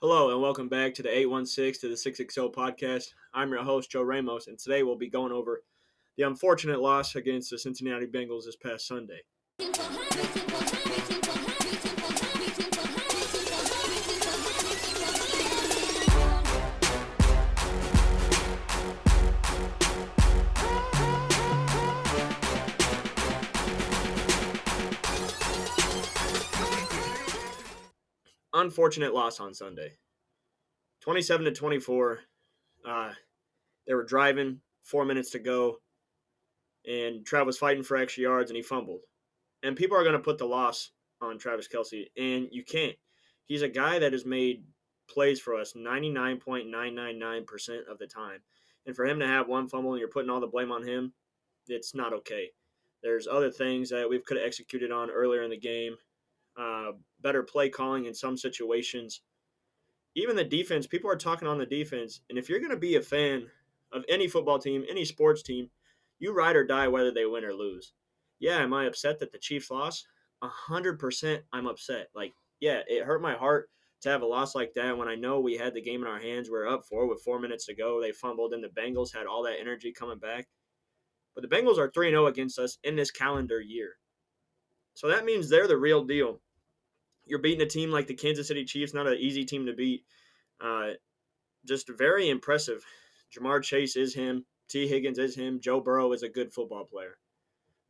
Hello and welcome back to the 816 to the 660 podcast. I'm your host, Joe Ramos, and today we'll be going over the unfortunate loss against the Cincinnati Bengals this past Sunday. Unfortunate loss on Sunday. 27 to 24. Uh, they were driving, 4 minutes to go, and Trav was fighting for extra yards and he fumbled. And people are going to put the loss on Travis Kelce, and you can't. He's a guy that has made plays for us 99.999% of the time. And for him to have one fumble and you're putting all the blame on him, it's not okay. There's other things that we could have executed on earlier in the game, better play calling in some situations. Even the defense, people are talking on the defense. And if you're going to be a fan of any football team, any sports team, you ride or die whether they win or lose. Yeah, am I upset that the Chiefs lost? 100% I'm upset. Like, yeah, it hurt my heart to have a loss like that when I know we had the game in our hands. We were up four with 4 minutes to go. They fumbled, and the Bengals had all that energy coming back. But the Bengals are 3-0 against us in this calendar year. So that means they're the real deal. You're beating a team like the Kansas City Chiefs, not an easy team to beat. Uh, just very impressive. Jamar Chase is him. T. Higgins is him. Joe Burrow is a good football player.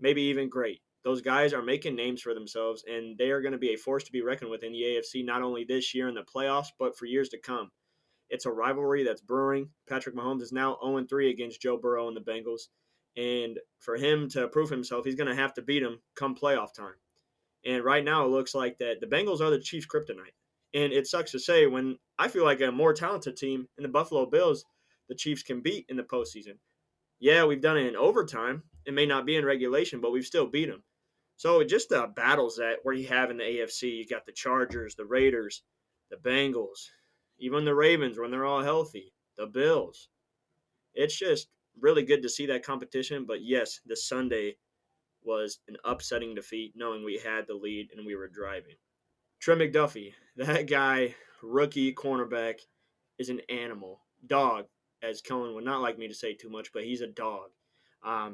Maybe even great. Those guys are making names for themselves, and they are going to be a force to be reckoned with in the AFC, not only this year in the playoffs, but for years to come. It's a rivalry that's brewing. Patrick Mahomes is now 0-3 against Joe Burrow and the Bengals. And for him to prove himself, he's going to have to beat him come playoff time. And right now, it looks like that the Bengals are the Chiefs' kryptonite. And it sucks to say when I feel like a more talented team in the Buffalo Bills, the Chiefs can beat in the postseason. Yeah, we've done it in overtime. It may not be in regulation, but we've still beat them. So just the battles that where you have in the AFC, you got the Chargers, the Raiders, the Bengals, even the Ravens when they're all healthy, the Bills. It's just really good to see that competition. But yes, this Sunday was an upsetting defeat, knowing we had the lead and we were driving. Trey McDuffie, that guy, rookie cornerback, is an animal. Dog, as Cohen would not like me to say too much, but he's a dog.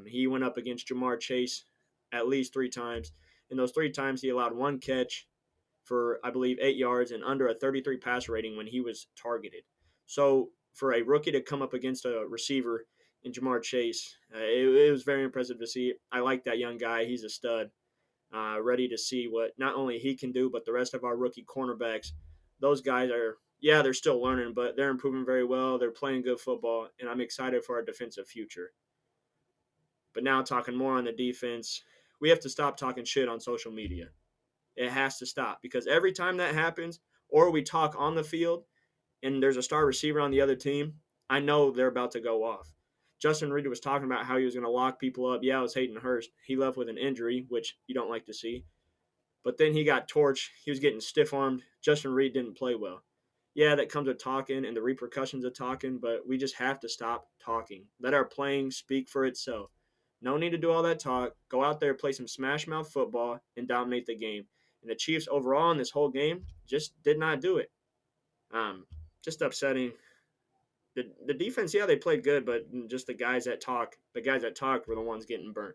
He went up against Jamar Chase at least 3 times. In those 3 times, he allowed one catch for, I believe, 8 yards and under a 33 pass rating when he was targeted. So for a rookie to come up against a receiver in Jamar Chase, it was very impressive to see. I like that young guy. He's a stud. Ready to see what not only he can do, but the rest of our rookie cornerbacks. Those guys are, yeah, they're still learning, but they're improving very well. They're playing good football, and I'm excited for our defensive future. But now, talking more on the defense, we have to stop talking shit on social media. It has to stop because every time that happens, or we talk on the field and there's a star receiver on the other team, I know they're about to go off. Justin Reed was talking about how he was going to lock people up. Yeah, it was Hayden Hurst. He left with an injury, which you don't like to see. But then he got torched. He was getting stiff armed. Justin Reed didn't play well. Yeah, that comes with talking and the repercussions of talking, but we just have to stop talking. Let our playing speak for itself. No need to do all that talk. Go out there, play some smash mouth football, and dominate the game. And the Chiefs overall in this whole game just did not do it. Just upsetting. The defense, yeah, they played good, but just the guys that talked were the ones getting burnt.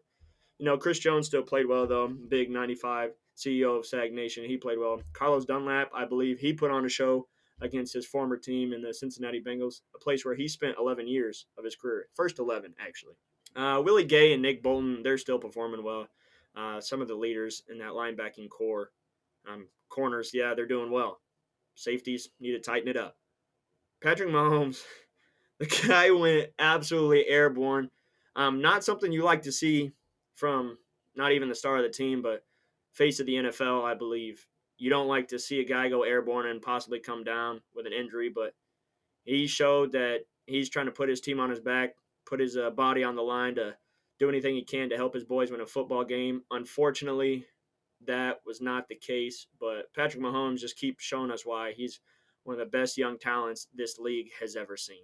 Chris Jones still played well, though. Big 95 CEO of Sag Nation. He played well. Carlos Dunlap, I believe, he put on a show against his former team in the Cincinnati Bengals, a place where he spent 11 years of his career. First 11, actually. Willie Gay and Nick Bolton, they're still performing well. Some of the leaders in that linebacking core. Corners, yeah, they're doing well. Safeties, need to tighten it up. Patrick Mahomes, the guy went absolutely airborne. Not something you like to see from not even the star of the team, but face of the NFL, I believe. You don't like to see a guy go airborne and possibly come down with an injury, but he showed that he's trying to put his team on his back, put his body on the line to do anything he can to help his boys win a football game. Unfortunately, that was not the case, but Patrick Mahomes just keeps showing us why he's one of the best young talents this league has ever seen.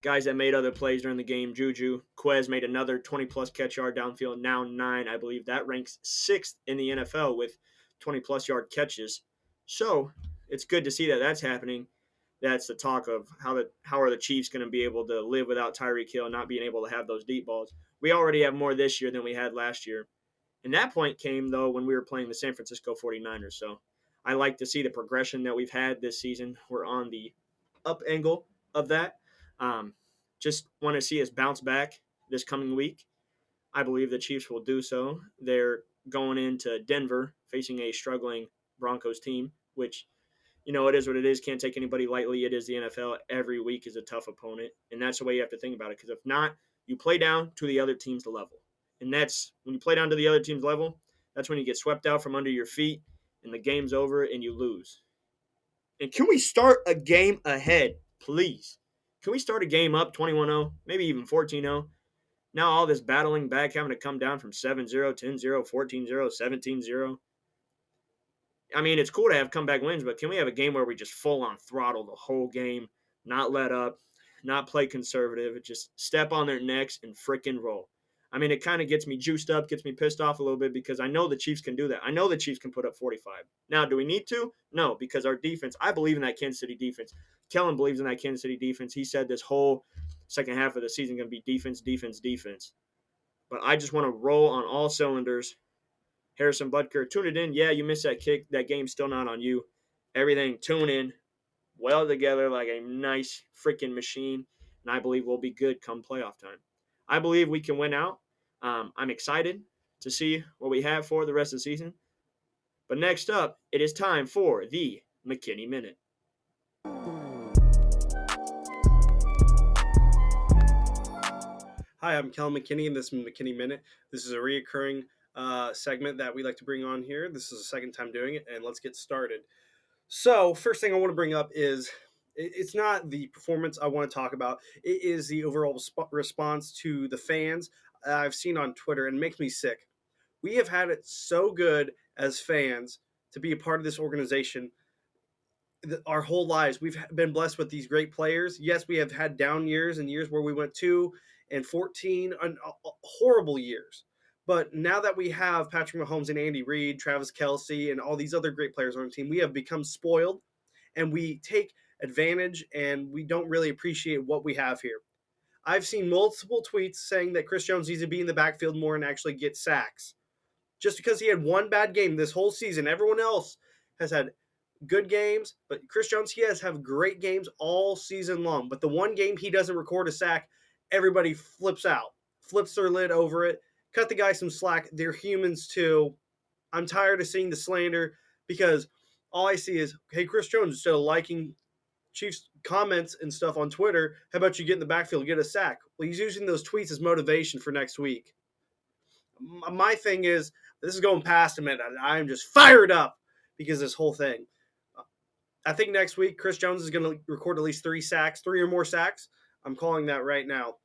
Guys that made other plays during the game, Juju. Quez made another 20-plus catch yard downfield, now 9, I believe. That ranks 6th in the NFL with 20-plus yard catches. So it's good to see that that's happening. that's the talk of how are the Chiefs going to be able to live without Tyreek Hill not being able to have those deep balls. We already have more this year than we had last year. And that point came, though, when we were playing the San Francisco 49ers. So I like to see the progression that we've had this season. We're on the up angle of that. Um, just want to see us bounce back this coming week. I believe the Chiefs will do so. They're going into Denver facing a struggling Broncos team, which, it is what it is. Can't take anybody lightly. It is the NFL. Every week is a tough opponent. And that's the way you have to think about it. Because if not, you play down to the other team's level. And that's when you play down to the other team's level, that's when you get swept out from under your feet and the game's over and you lose. And can we start a game ahead, please? Can we start a game up 21-0, maybe even 14-0? Now all this battling back, having to come down from 7-0, 10-0, 14-0, 17-0. I mean, it's cool to have comeback wins, but can we have a game where we just full on throttle the whole game, not let up, not play conservative, just step on their necks and frickin' roll? I mean, it kind of gets me juiced up, gets me pissed off a little bit because I know the Chiefs can do that. I know the Chiefs can put up 45. Now, do we need to? No, because our defense, I believe in that Kansas City defense. Kellen believes in that Kansas City defense. He said this whole second half of the season going to be defense, defense, defense. But I just want to roll on all cylinders. Harrison Butker, tune it in. Yeah, you missed that kick. That game's still not on you. Everything, tune in, well together like a nice freaking machine. And I believe we'll be good come playoff time. I believe we can win out. I'm excited to see what we have for the rest of the season. But next up, it is time for the McKinney Minute. Hi, I'm Kellen McKinney, and this is McKinney Minute. This is a reoccurring segment that we like to bring on here. This is the second time doing it, and let's get started. So, first thing I want to bring up is it's not the performance I want to talk about. It is the overall response to the fans I've seen on Twitter, and it makes me sick. We have had it so good as fans to be a part of this organization our whole lives. We've been blessed with these great players. Yes, we have had down years and years where we went 2-14 and horrible years. But now that we have Patrick Mahomes and Andy Reid, Travis Kelce, and all these other great players on the team, we have become spoiled and we take advantage and we don't really appreciate what we have here. I've seen multiple tweets saying that Chris Jones needs to be in the backfield more and actually get sacks. Just because he had one bad game this whole season, everyone else has had good games, but Chris Jones, he has have great games all season long. But the one game he doesn't record a sack, everybody flips out, flips their lid over it. Cut the guy some slack. They're humans too. I'm tired of seeing the slander because all I see is, hey, Chris Jones, instead of liking Chiefs comments and stuff on Twitter, how about you get in the backfield, get a sack? Well, he's using those tweets as motivation for next week. My thing is, this is going past a minute. I'm just fired up because this whole thing. I think next week Chris Jones is going to record at least 3 or more sacks. I'm calling that right now.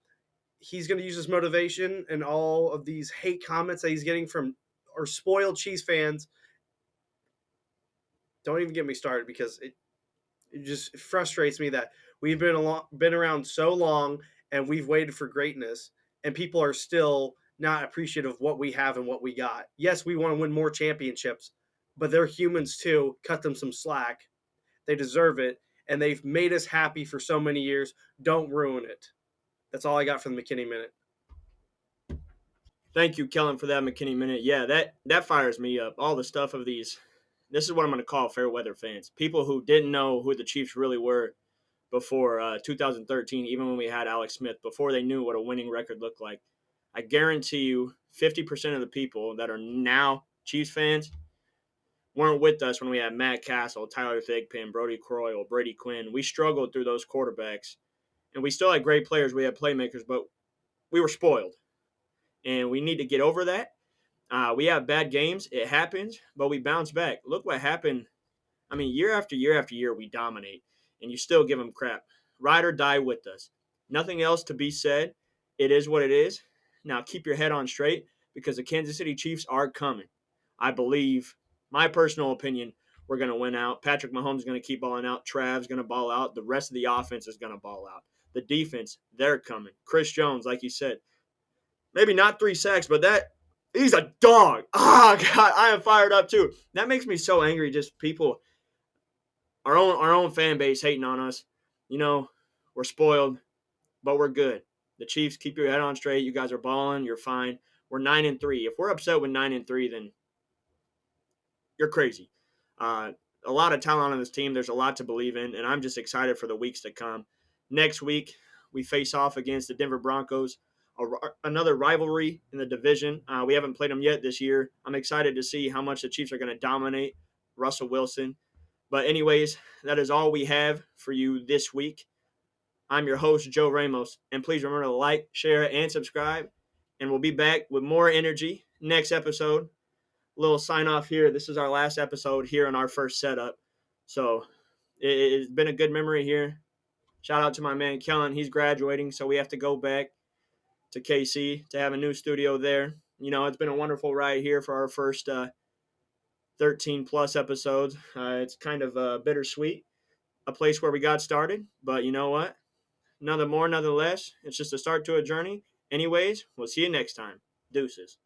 He's going to use this motivation and all of these hate comments that he's getting from our spoiled Chiefs fans. Don't even get me started because it just frustrates me that we've been around so long and we've waited for greatness and people are still not appreciative of what we have and what we got. Yes, we want to win more championships, but they're humans too. Cut them some slack. They deserve it, and they've made us happy for so many years. Don't ruin it. That's all I got from the McKinney Minute. Thank you, Kellen, for that McKinney Minute. Yeah, that fires me up. All the stuff of these. This is what I'm going to call fair weather fans. People who didn't know who the Chiefs really were before 2013, even when we had Alex Smith, before they knew what a winning record looked like. I guarantee you 50% of the people that are now Chiefs fans weren't with us when we had Matt Castle, Tyler Thigpen, Brody Croyle, Brady Quinn. We struggled through those quarterbacks, and we still had great players. We had playmakers, but we were spoiled, and we need to get over that. We have bad games. It happens, but we bounce back. Look what happened. I mean, year after year after year, we dominate, and you still give them crap. Ride or die with us. Nothing else to be said. It is what it is. Now keep your head on straight because the Kansas City Chiefs are coming. I believe, my personal opinion, we're going to win out. Patrick Mahomes is going to keep balling out. Trav's going to ball out. The rest of the offense is going to ball out. The defense, they're coming. Chris Jones, like you said, maybe not 3 sacks, but he's a dog. Oh, God, I am fired up too. That makes me so angry. Just people our own fan base hating on us. You know, we're spoiled, but we're good. The Chiefs, keep your head on straight. You guys are balling. You're fine. We're 9-3. If we're upset with 9-3, then you're crazy. Uh, a lot of talent on this team. There's a lot to believe in, and I'm just excited for the weeks to come. Next week, we face off against the Denver Broncos, another rivalry in the division. We haven't played them yet this year. I'm excited to see how much the Chiefs are going to dominate Russell Wilson. But, anyways, that is all we have for you this week. I'm your host, Joe Ramos. And please remember to like, share, and subscribe. And we'll be back with more energy next episode. Little sign off here. This is our last episode here in our first setup. So it's been a good memory here. Shout out to my man Kellen. He's graduating, so we have to go back to KC to have a new studio there. You know, it's been a wonderful ride here for our first 13 plus episodes. It's kind of bittersweet, a place where we got started. But you know what? Nothing more, nothing less. It's just a start to a journey. Anyways, we'll see you next time. Deuces.